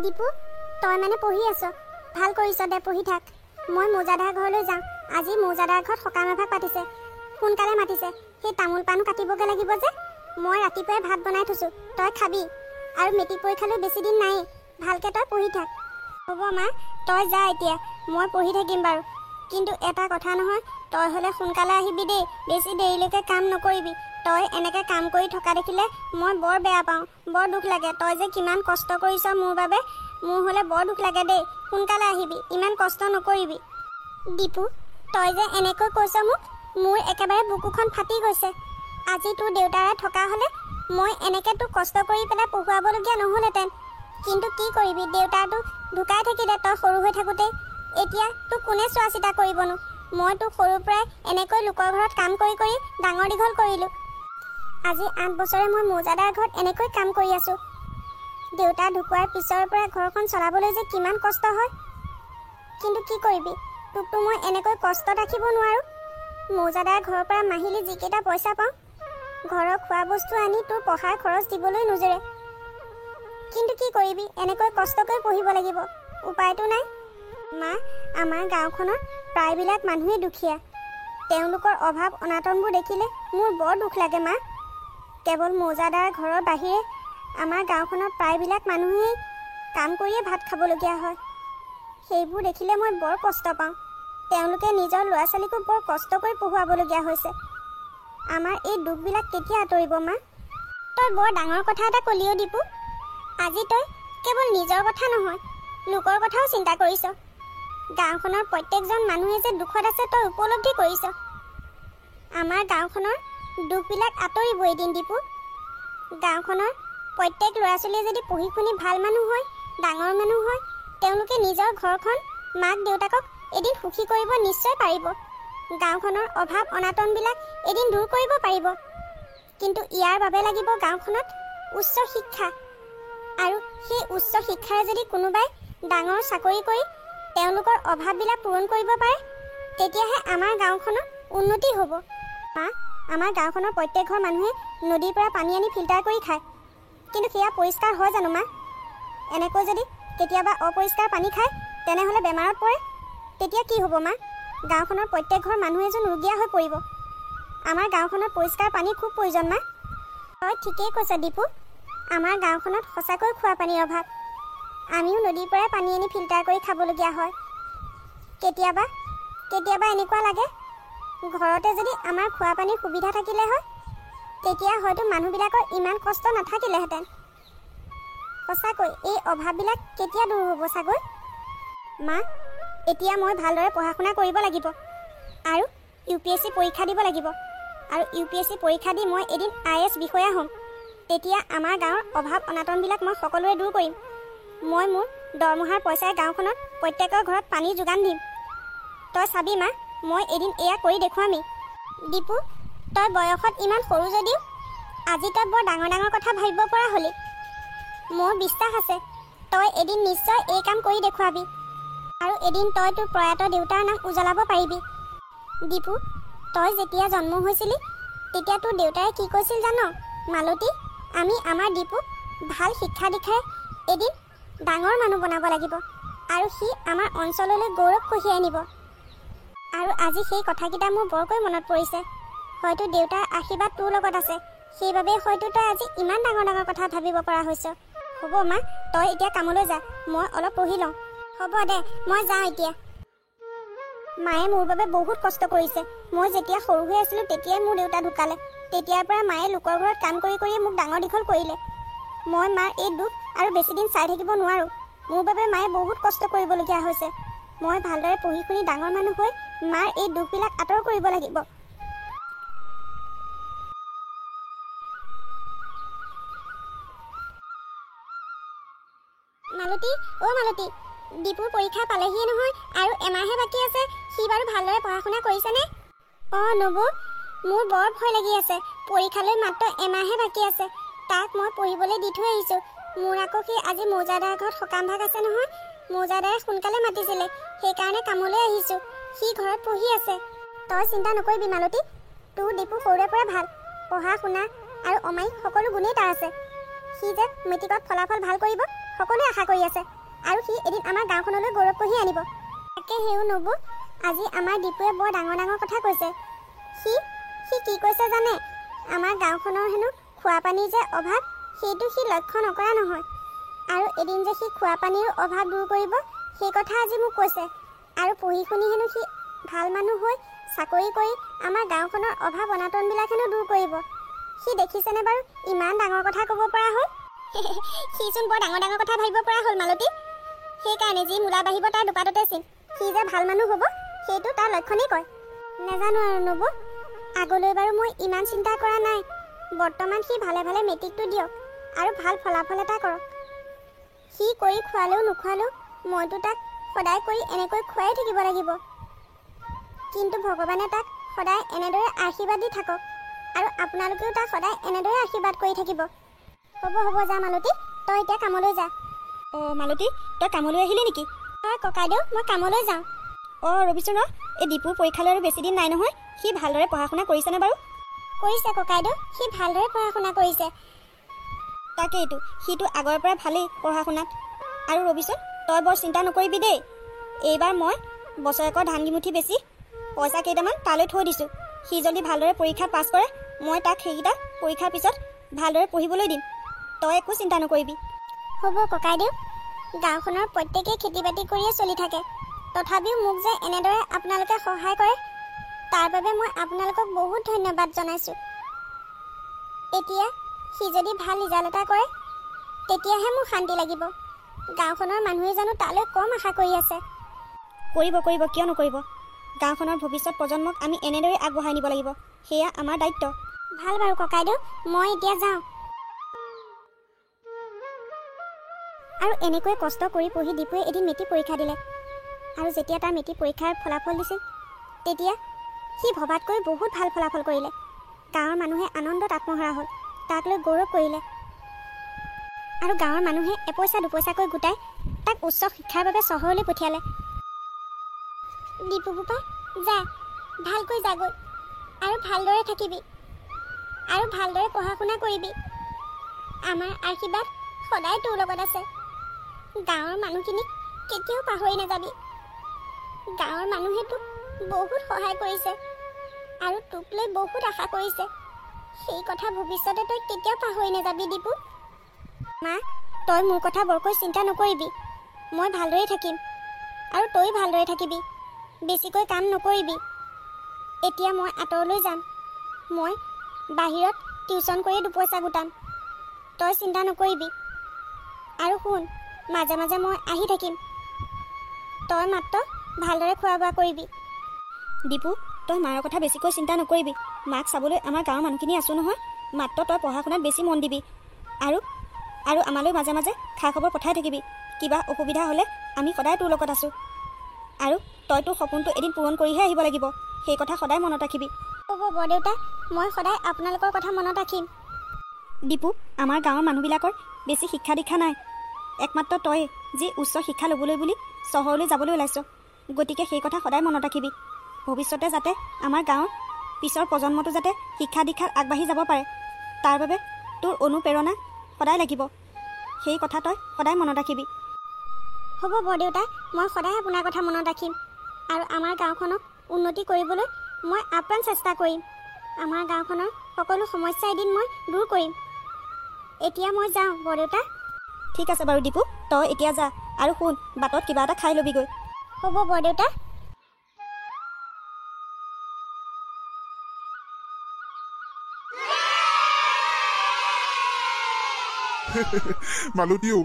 দীপু, তই মানে পঢ়ি আছ? ভাল কৰিছ দে, পঢ়ি থাক। মই মৌজাদাৰ ঘৰলৈ যাওঁ। আজি মৌজাদাৰ ঘৰত সকাম এভাগ পাতিছে, সোনকালে মাতিছে। সেই তামোল পাণো কাটিবগৈ লাগিব যে। মই ৰাতিপুৱাই ভাত বনাই থৈছোঁ, তই খাবি। আৰু মেট্ৰিক পৰীক্ষালৈ বেছি দিন নায়েই, ভালকৈ তই পঢ়ি থাক। হ'ব মা, তই যা এতিয়া, মই পঢ়ি থাকিম বাৰু। কিন্তু এটা কথা নহয়, তই হ'লে সোনকালে আহিবি দেই, বেছি দেৰিলৈকে কাম নকৰিবি। তই এনেকৈ কাম কৰি থকা দেখিলে মই বৰ বেয়া পাওঁ, বৰ দুখ লাগে। তই যে কিমান কষ্ট কৰিছ মোৰ বাবে, মোৰ হ'লে বৰ দুখ লাগে দেই। সোনকালে আহিবি, ইমান কষ্ট নকৰিবি। দীপু, তই যে এনেকৈ কৈছ মোক, মোৰ একেবাৰে বুকুখন ফাটি গৈছে। আজি তোৰ দেউতাৰে থকা হ'লে মই এনেকৈ তোক কষ্ট কৰি পেলাই পঢ়ুৱাবলগীয়া নহ'লহেঁতেন। কিন্তু কি কৰিবি, দেউতাৰটো ঢুকাই থাকিলে তই সৰু হৈ থাকোঁতেই। এতিয়া তোক কোনে চোৱা চিতা কৰিবনো? মই তোক সৰুৰ পৰাই এনেকৈ লোকৰ ঘৰত কাম কৰি কৰি ডাঙৰ দীঘল কৰিলোঁ। আজি 8 বছৰে মই মৌজাদাৰ ঘৰত এনেকৈ কাম কৰি আছোঁ। দেউতা ঢুকোৱাৰ পিছৰ পৰা ঘৰখন চলাবলৈ যে কিমান কষ্ট হয়। কিন্তু কি কৰিবি, তোকতো মই এনেকৈ কষ্টত ৰাখিব নোৱাৰোঁ। মৌজাদাৰ ঘৰৰ পৰা মাহিলী যিকেইটা পইচা পাওঁ, ঘৰৰ খোৱা বস্তু আনি তোৰ পঢ়াৰ খৰচ দিবলৈ নোজোৰে। কিন্তু কি কৰিবি, এনেকৈ কষ্ট কৰি পঢ়িব লাগিব, উপায়তো নাই। মা, আমাৰ গাঁওখনৰ প্ৰায়বিলাক মানুহেই দুখীয়া। তেওঁলোকৰ অভাৱ অনাটনবোৰ দেখিলে মোৰ বৰ দুখ লাগে মা। কেৱল মৌজাদাৰ ঘৰৰ বাহিৰে আমাৰ গাঁওখনৰ প্ৰায়বিলাক মানুহেই কাম কৰিয়ে ভাত খাবলগীয়া হয়। সেইবোৰ দেখিলে মই বৰ কষ্ট পাওঁ। তেওঁলোকে নিজৰ ল'ৰা ছোৱালীকো বৰ কষ্ট কৰি পঢ়ুৱাবলগীয়া হৈছে। আমাৰ এই দুখবিলাক কেতিয়া আঁতৰিব মা? তই বৰ ডাঙৰ কথা এটা ক'লি অ' দীপু। আজি তই কেৱল নিজৰ কথা নহয়, লোকৰ কথাও চিন্তা কৰিছ। গাঁওখনৰ প্ৰত্যেকজন মানুহে যে দুখত আছে তই উপলব্ধি কৰিছ। আমাৰ গাঁওখনৰ দুখবিলাক আঁতৰিব এদিন দীপু। গাঁওখনৰ প্ৰত্যেক ল'ৰা ছোৱালীয়ে যদি পঢ়ি শুনি ভাল মানুহ হয়, ডাঙৰ মানুহ হয়, তেওঁলোকে নিজৰ ঘৰখন মাক দেউতাকক এদিন সুখী কৰিব নিশ্চয় পাৰিব। গাঁওখনৰ অভাৱ অনাটনবিলাক এদিন দূৰ কৰিব পাৰিব। কিন্তু ইয়াৰ বাবে লাগিব গাঁওখনত উচ্চ শিক্ষা। আৰু সেই উচ্চ শিক্ষাৰে যদি কোনোবাই ডাঙৰ চাকৰি কৰি তেওঁলোকৰ অভাৱবিলাক পূৰণ কৰিব পাৰে, তেতিয়াহে আমাৰ গাঁওখনৰ উন্নতি হ'ব। মা, আমাৰ গাঁওখনৰ প্ৰত্যেক ঘৰ মানুহে নদীৰ পৰা পানী আনি ফিল্টাৰ কৰি খায়। কিন্তু সেয়া পৰিষ্কাৰ হয় জানো মা? এনেকৈ যদি কেতিয়াবা অপৰিষ্কাৰ পানী খায়, তেনেহ'লে বেমাৰত পৰে। তেতিয়া কি হ'ব মা? গাঁওখনৰ প্ৰত্যেক ঘৰ মানুহ এজন ৰোগীয়া হৈ পৰিব। আমাৰ গাঁওখনত পৰিষ্কাৰ পানীৰ খুব প্ৰয়োজন মা। তই ঠিকেই কৈছ দীপু। আমাৰ গাঁওখনত সঁচাকৈ খোৱা পানীৰ অভাৱ। আমিও নদীৰ পৰাই পানী আনি ফিল্টাৰ কৰি খাবলগীয়া হয়। কেতিয়াবা এনেকুৱা লাগে, ঘৰতে যদি আমাৰ খোৱা পানীৰ সুবিধা থাকিলে হয়, তেতিয়া হয়তো মানুহবিলাকৰ ইমান কষ্ট নাথাকিলেহেঁতেন। সঁচাকৈ এই অভাৱবিলাক কেতিয়া দূৰ হ'ব চাগৈ? মা, এতিয়া মই ভালদৰে পঢ়া শুনা কৰিব লাগিব আৰু UPSC পৰীক্ষা দিব লাগিব। আৰু UPSC পৰীক্ষা দি মই এদিন IAS বিষয়া হ'ম। তেতিয়া আমাৰ গাঁৱৰ অভাৱ অনাটনবিলাক মই সকলোৰে দূৰ কৰিম। মই মোৰ দৰমহাৰ পইচাৰে গাঁওখনত প্ৰত্যেকৰ ঘৰত পানী যোগান দিম। তই চাবি মা, মই এদিন এয়া কৰি দেখুৱামেই। দীপু, তই বয়সত ইমান সৰু যদিও আজি তই বৰ ডাঙৰ ডাঙৰ কথা ভাবিব পৰা হ'লি। মোৰ বিশ্বাস আছে তই এদিন নিশ্চয় এই কাম কৰি দেখুৱাবি। আৰু এদিন তই তোৰ প্ৰয়াত দেউতাৰ নাম উজ্বলাব পাৰিবি। দীপু, তই যেতিয়া জন্ম হৈছিলি তেতিয়া তোৰ দেউতাই কি কৈছিল জান? মালতী, আমি আমাৰ দীপুক ভাল শিক্ষা দীক্ষাৰে এদিন ডাঙৰ মানুহ বনাব লাগিব আৰু সি আমাৰ অঞ্চললৈ গৌৰৱ কঢ়িয়াই আনিব। আৰু আজি সেই কথাকেইটা মোৰ বৰকৈ মনত পৰিছে। হয়তো দেউতাৰ আশীৰ্বাদ তোৰ লগত আছে, সেইবাবেই হয়তো তই আজি ইমান ডাঙৰ ডাঙৰ কথা ভাবিব পৰা হৈছ। হ'ব মা, তই এতিয়া কামলৈ যা, মই অলপ পঢ়ি লওঁ। হ'ব দে, মই যাওঁ এতিয়া। মায়ে মোৰ বাবে বহুত কষ্ট কৰিছে। মই যেতিয়া সৰু হৈ আছিলোঁ তেতিয়াই মোৰ দেউতা ঢুকালে। তেতিয়াৰ পৰা মায়ে লোকৰ ঘৰত কাম কৰি কৰিয়ে মোক ডাঙৰ দীঘল কৰিলে। মই মাৰ এই দুখ আৰু বেছিদিন চাই থাকিব নোৱাৰোঁ। মোৰ বাবে মায়ে বহুত কষ্ট কৰিবলগীয়া হৈছে। মই ভালদৰে পঢ়ি শুনি ডাঙৰ মানুহ হৈ মাৰ এই দুখবিলাক আঁতৰ কৰিব লাগিব। মালতী, অ' মালতী, দীপুৰ পৰীক্ষা পালেহিয়ে নহয়, আৰু এমাহে বাকী আছে। সি বাৰু ভালদৰে পঢ়া শুনা কৰিছেনে? অঁ নবৌ, মোৰ বৰ ভয় লাগি আছে। পৰীক্ষালৈ মাত্ৰ এমাহে বাকী আছে। তাক মই পঢ়িবলৈ দি থৈ আহিছোঁ। মোৰ আকৌ সি আজি মৌজাদাৰ ঘৰত সকাম ভাগ আছে নহয়। মৌজাদাৰে সোনকালে মাতিছিলে, সেইকাৰণে কামলৈ আহিছোঁ। সি ঘৰত পঢ়ি আছে। তই চিন্তা নকৰিবি মালতী, তোৰ দীপু সৰুৰে পৰা ভাল, পঢ়া শুনা আৰু অমায়িক সকলো গুণেই তাৰ আছে। সি যে মেট্ৰিকত ফলাফল ভাল কৰিব সকলোৱে আশা কৰি আছে, আৰু সি এদিন আমাৰ গাঁওখনলৈ গৌৰৱ কঢ়িয়াই আনিব। তাকে সেও নবৌ, আজি আমাৰ দীপুৱে বৰ ডাঙৰ ডাঙৰ কথা কৈছে। সি কি কৈছে জানে? আমাৰ গাঁওখনৰ হেনো খোৱা পানীৰ যে অভাৱ, সেইটো সি লক্ষ্য নকৰা নহয়। আৰু এদিন যে সি খোৱা পানীৰ অভাৱ দূৰ কৰিব, সেই কথা আজি মোক কৈছে। আৰু পঢ়ি শুনি হেনো সি ভাল মানুহ হৈ চাকৰি কৰি আমাৰ গাঁওখনৰ অভাৱ অনাটনবিলাক হেনো দূৰ কৰিব। সি দেখিছেনে বাৰু ইমান ডাঙৰ কথা ক'ব পৰা হ'ল? সিচোন বৰ ডাঙৰ ডাঙৰ কথা ভাবিব পৰা হ'ল মালতী। সেইকাৰণে যি মূলা বাঢ়িব তাৰ দুপাততে চিন। সি যে ভাল মানুহ হ'ব সেইটো তাৰ লক্ষণেই কয়। নাজানো আৰু নবৌ, আগলৈ বাৰু মই ইমান চিন্তা কৰা নাই। বৰ্তমান সি ভালে ভালে মেট্ৰিকটো দিয়ক আৰু ভাল ফলাফল এটা কৰক। সি কৰি খোৱালেও নোখোৱালেও মইতো তাক সদায় কৰি এনেকৈ খুৱাই থাকিব লাগিব। কিন্তু ভগৱানে তাক সদায় এনেদৰে আশীৰ্বাদ দি থাকক, আৰু আপোনালোকেও তাক সদায় এনেদৰে আশীৰ্বাদ কৰি থাকিব। হ'ব হ'ব, যা মালতী, তই এতিয়া কামলৈ যা। অঁ মালতী, তই কামলৈ আহিলি নেকি? হয় ককাইদেউ, মই কামলৈ যাওঁ। অঁ ৰবিচোন, এই দীপুৰ পৰীক্ষালৈ আৰু বেছি দিন নাই নহয়। সি ভালদৰে পঢ়া শুনা কৰিছেনে বাৰু? কৰিছে ককাইদেউ, সি ভালদৰে পঢ়া শুনা কৰিছে। তাকেইতো, সিটো আগৰ পৰা ভালেই পঢ়া শুনাত। আৰু ৰবিচোন, তই বৰ চিন্তা নকৰিবি দেই। এইবাৰ মই বছৰেকৰ ধান কিমুঠি বেছি পইচা কেইটামান তালৈ থৈ দিছোঁ। সি যদি ভালদৰে পৰীক্ষাত পাছ কৰে, মই তাক সেইকেইটা পৰীক্ষাৰ পিছত ভালদৰে পঢ়িবলৈ দিম। তই একো চিন্তা নকৰিবি। হ'ব ককাইদেউ, গাঁওখনৰ প্ৰত্যেকেই খেতি বাতি কৰিয়ে চলি থাকে। তথাপিও মোক যে এনেদৰে আপোনালোকে সহায় কৰে, তাৰ বাবে মই আপোনালোকক বহুত ধন্যবাদ জনাইছোঁ। এতিয়া সি যদি ভাল ৰিজাল্ট এটা কৰে, তেতিয়াহে মোৰ শান্তি লাগিব। গাঁওখনৰ মানুহে জানো তালৈ কম আশা কৰি আছে? কৰিব কৰিব, কিয় নকৰিব। গাঁওখনৰ ভৱিষ্যত প্ৰজন্মক আমি এনেদৰে আগবঢ়াই নিব লাগিব, সেয়া আমাৰ দায়িত্ব। ভাল বাৰু ককাইদেউ, মই এতিয়া যাওঁ। আৰু এনেকৈ কষ্ট কৰি পঢ়ি দীপুৱে এদিন মেট্ৰিক পৰীক্ষা দিলে। আৰু যেতিয়া তাৰ মেট্ৰিক পৰীক্ষাৰ ফলাফল দিছিল, তেতিয়া সি ভবাতকৈ বহুত ভাল ফলাফল কৰিলে। গাঁৱৰ মানুহে আনন্দত আত্মহাৰা হ'ল, তাক লৈ গৌৰৱ কৰিলে। আৰু গাঁৱৰ মানুহে এপইচা দুপইচাকৈ গোটাই তাক উচ্চ শিক্ষাৰ বাবে চহৰলৈ পঠিয়ালে। দীপু বোপা, যা, ভালকৈ যাগৈ, আৰু ভালদৰে থাকিবি, আৰু ভালদৰে পঢ়া শুনা কৰিবি। আমাৰ আশীৰ্বাদ সদায় তোৰ লগত আছে। গাঁৱৰ মানুহখিনিক কেতিয়াও পাহৰি নাযাবি। গাঁৱৰ মানুহে তোক বহুত সহায় কৰিছে, আৰু তোক লৈ বহুত আশা কৰিছে। সেই কথা ভৱিষ্যতে তই কেতিয়াও পাহৰি নাযাবি দীপু। মা, তই মোৰ কথা বৰকৈ চিন্তা নকৰিবি। মই ভালদৰে থাকিম, আৰু তই ভালদৰে থাকিবি। বেছিকৈ কাম নকৰিবি। এতিয়া মই আঁতৰলৈ যাম। মই বাহিৰত টিউচন কৰি দুপইচা গোটাম। তই চিন্তা নকৰিবি। আৰু শুন, মাজে মাজে মই আহি থাকিম। তই মাত্ৰ ভালদৰে খোৱা বোৱা কৰিবি। দীপু, তই মাৰ কথা বেছিকৈ চিন্তা নকৰিবি। মাক চাবলৈ আমাৰ গাঁৱৰ মানুহখিনি আছোঁ নহয়। মাত্ৰ তই পঢ়া শুনাত বেছি মন দিবি, আৰু আমালৈ মাজে মাজে খা খবৰ পঠাই থাকিবি। কিবা অসুবিধা হ'লে আমি সদায় তোৰ লগত আছোঁ। আৰু তই তোৰ সপোনটো এদিন পূৰণ কৰিহে আহিব লাগিব, সেই কথা সদায় মনত ৰাখিবি। হ'ব বৰদেউতা, মই সদায় আপোনালোকৰ কথা মনত ৰাখিম। দীপু, আমাৰ গাঁৱৰ মানুহবিলাকৰ বেছি শিক্ষা দীক্ষা নাই। একমাত্ৰ তই যি উচ্চ শিক্ষা ল'বলৈ বুলি চহৰলৈ যাবলৈ ওলাইছ। গতিকে সেই কথা সদায় মনত ৰাখিবি। ভৱিষ্যতে যাতে আমাৰ গাঁৱৰ পিছৰ প্ৰজন্মটো যাতে শিক্ষা দীক্ষাত আগবাঢ়ি যাব পাৰে, তাৰ বাবে তোৰ অনুপ্ৰেৰণা সদায় লাগিব। সেই কথা তই সদায় মনত ৰাখিবি। হ'ব বৰদেউতা, মই সদায় আপোনাৰ কথা মনত ৰাখিম। আৰু আমাৰ গাঁওখনক উন্নতি কৰিবলৈ মই আপ্ৰাণ চেষ্টা কৰিম। আমাৰ গাঁওখনৰ সকলো সমস্যা এদিন মই দূৰ কৰিম। এতিয়া মই যাওঁ বৰদেউতা। ঠিক আছে বাৰু দীপু, তই এতিয়া যা। আৰু শুন, বাটত কিবা এটা খাই ল'বিগৈ। হ'ব বৰদেউতা। মালতীও,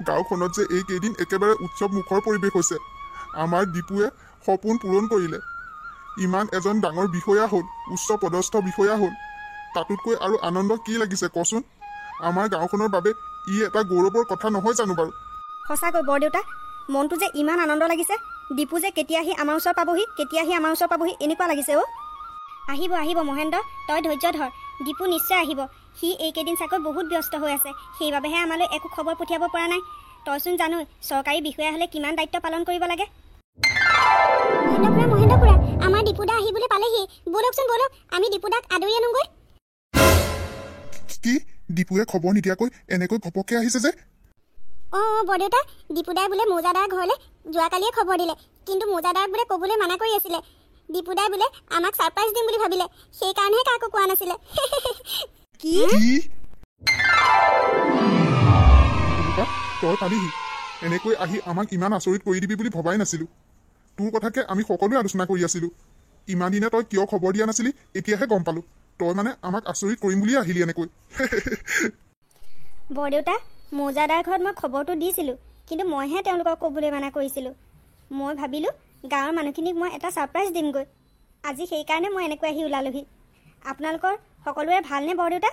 গাঁওখনত যে এইকেইদিন একেবাৰে উৎসৱ মুখৰ পৰিৱেশ হৈছে। আমাৰ দীপুৱে সপোন পূৰণ কৰিলে। ইমান এজন ডাঙৰ বিষয়া হ'ল, উচ্চ পদস্থ বিষয়া হ'ল। তাতোতকৈ আৰু আনন্দ কি লাগিছে কচোন? আমাৰ গাঁওখনৰ বাবে ই এটা গৌৰৱৰ কথা নহয় জানো বাৰু? সঁচাকৈ বৰদেউতা, মনটো যে ইমান আনন্দ লাগিছে। দীপু যে কেতিয়া আহি আমাৰ ওচৰ পাবহি, কেতিয়া আহি আমাৰ ওচৰ পাবহি এনেকুৱা লাগিছে। আহিব আহিব মহেন্দ্ৰ, তই ধৈৰ্য ধৰ। দীপু নিশ্চয় আহিব। সি এইকেইদিন চাকৈ বহুত ব্যস্ত হৈ আছে, সেইবাবেহে আমালৈ একো খবৰ পঠিয়াব পৰা নাই। তইচোন জানই চৰকাৰী বিষয়া হ'লে কিমান দায়িত্ব পালন কৰিব লাগে। মহেন্দ্ৰ খুৰা, আমাৰ দীপুদা আহিবলৈ পালেহি। ব'লকচোন ব'লক, আমি দীপুদাক আদৰি আনোগৈ। কি দীপুৱে খবৰ নিদিয়াকৈ এনেকৈ ঘপককৈ আহিছে যে? অঁ বৰদেউতা, দীপুদাই বোলে মৌজাদাৰ ঘৰলৈ যোৱাকালিয়ে খবৰ দিলে, কিন্তু মৌজাদাৰক বোলে ক'বলৈ মানা কৰি আছিলে। দীপুদাই বোলে আমাক ছাৰপ্ৰাইজ দিম বুলি ভাবিলে, সেইকাৰণেহে কাকো কোৱা নাছিলে। কি? তই পালিহি? এনেকৈ আহি আমাক ইমান আচৰিত কৰি দিবি বুলি ভবাই নাছিলো। তোৰ কথাকে আমি সকলোৱে আলোচনা কৰি আছিলো। ইমান দিনে তই কিয় খবৰ দিয়া নাছিলি এতিয়াহে গম পালো। তই মানে আমাক আচৰিত কৰিম বুলিয়ে আহিলি এনেকৈ। বৰদেউতা, মৌজাদাৰ ঘৰত মই খবৰটো দিছিলোঁ, কিন্তু মইহে তেওঁলোকক ক'বলৈ মানা কৰিছিলোঁ। মই ভাবিলোঁ গাঁৱৰ মানুহখিনিক মই এটা ছাৰপ্ৰাইজ দিমগৈ। আজি সেইকাৰণে মই এনেকৈ আহি ওলালোহি। আপোনালোকৰ সকলোৰে ভালনে বৰদেউতা?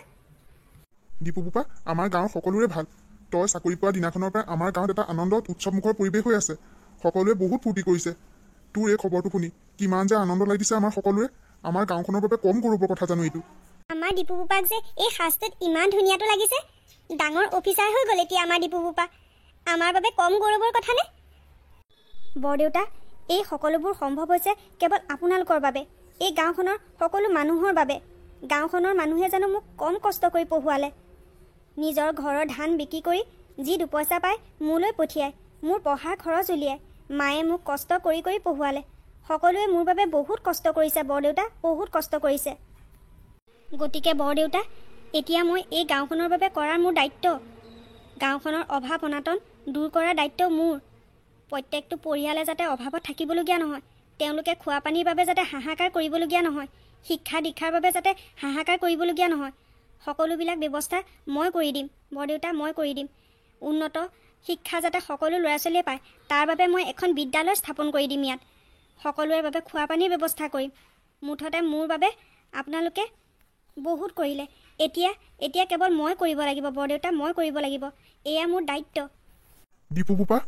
দীপু বোপা, আমাৰ গাঁৱৰ সকলোৰে ভাল। তই চাকৰি পোৱা দিনাখনৰ পৰা আমাৰ গাঁৱত এটা আনন্দত উৎসৱমুখৰ পৰিৱেশ হৈ আছে। সকলোৱে বহুত ফূৰ্তি কৰিছে। তোৰ এই খবৰটো শুনি কিমান যে আনন্দ লাগিছে আমাৰ সকলোৰে। আমাৰ গাঁওখনৰ বাবে কম গৌৰৱৰ কথা জানো এইটো? আমাৰ দীপু বোপাক যে এই সাজটোত ইমান ধুনীয়াটো লাগিছে। ডাঙৰ অফিচাৰ হৈ গ'ল এতিয়া আমাৰ দীপু বোপা। আমাৰ বাবে কম গৌৰৱৰ কথা নে? বৰদেউতা, এই সকলোবোৰ সম্ভৱ হৈছে কেৱল আপোনালোকৰ বাবে, এই গাঁওখনৰ সকলো মানুহৰ বাবে। গাঁওখনৰ মানুহে জানো মোক কম কষ্ট কৰি পঢ়ুৱালে। নিজৰ ঘৰৰ ধান বিক্ৰী কৰি যি দুপইচা পায় মোলৈ পঠিয়ায়, মোৰ পঢ়াৰ খৰচ উলিয়ায়। মায়ে মোক কষ্ট কৰি কৰি পঢ়ুৱালে। সকলোৱে মোৰ বাবে বহুত কষ্ট কৰিছে বৰদেউতা, বহুত কষ্ট কৰিছে। গতিকে বৰদেউতা, এতিয়া মই এই গাঁওখনৰ বাবে কৰাৰ মোৰ দায়িত্ব। গাঁওখনৰ অভাৱ অনাটন দূৰ কৰাৰ দায়িত্ব মোৰ। প্ৰত্যেকটো পৰিয়ালে যাতে অভাৱত থাকিবলগীয়া নহয়, তেওঁলোকে খোৱা পানীৰ বাবে যাতে হাহাকাৰ কৰিবলগীয়া নহয়, শিক্ষা দীক্ষাৰ বাবে যাতে হাহাকাৰ কৰিবলগীয়া নহয়, সকলোবিলাক ব্যৱস্থা মই কৰি দিম বৰদেউতা, মই কৰি দিম। উন্নত শিক্ষা যাতে সকলো ল'ৰা ছোৱালীয়ে পায়, তাৰ বাবে মই এখন বিদ্যালয় স্থাপন কৰি দিম ইয়াত। সকলোৰে বাবে খোৱা পানীৰ ব্যৱস্থা কৰিম। মুঠতে মোৰ বাবে আপোনালোকে বহুত কৰিলে। এতিয়া কেৱল মই কৰিব লাগিব বৰদেউতা, মই কৰিব লাগিব। এয়া মোৰ দায়িত্ব। দীপু বোপা,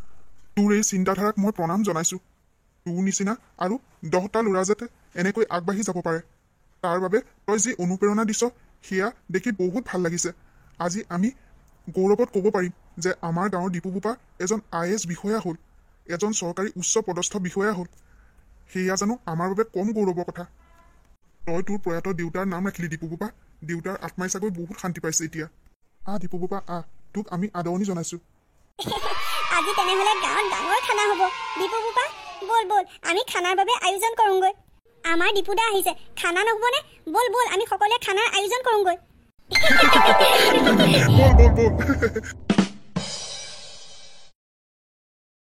তোৰ এই চিন্তাধাৰাক মই প্ৰণাম জনাইছোঁ। তোৰ নিচিনা আৰু 10টা ল'ৰা যাতে এনেকৈ আগবাঢ়ি যাব পাৰে, তাৰ বাবে তই যি অনুপ্ৰেৰণা দিছ সেয়া দেখি বহুত ভাল লাগিছে। আজি আমি গৌৰৱত ক'ব পাৰিম যে আমাৰ গাঁৱৰ দীপু বোপা এজন IAS বিষয়া হ'ল, এজন চৰকাৰী উচ্চ পদস্থ বিষয়া হ'ল। সেয়া জানো আমাৰ বাবে কম গৌৰৱৰ কথা? তই তোৰ প্ৰয়াত দেউতাৰ নাম ৰাখিলি দীপু বোপা। দেউতাৰ আত্মাই চাগৈ বহুত শান্তি পাইছে এতিয়া। দীপু বোপা তোক আমি আদৰণি জনাইছোঁ। আজি তেনেহ'লে গাঁৱত ডাঙৰ খানা হ'ব। দীপু বোপা, ব'ল ব'ল আমি খানাৰ বাবে আয়োজন কৰোঁগৈ। আমাৰ দীপুদা আহিছে, খানা নহ'বনে? ব'ল ব'ল আমি সকলোৱে খানাৰ আয়োজন কৰোঁগৈ। বল বল বল।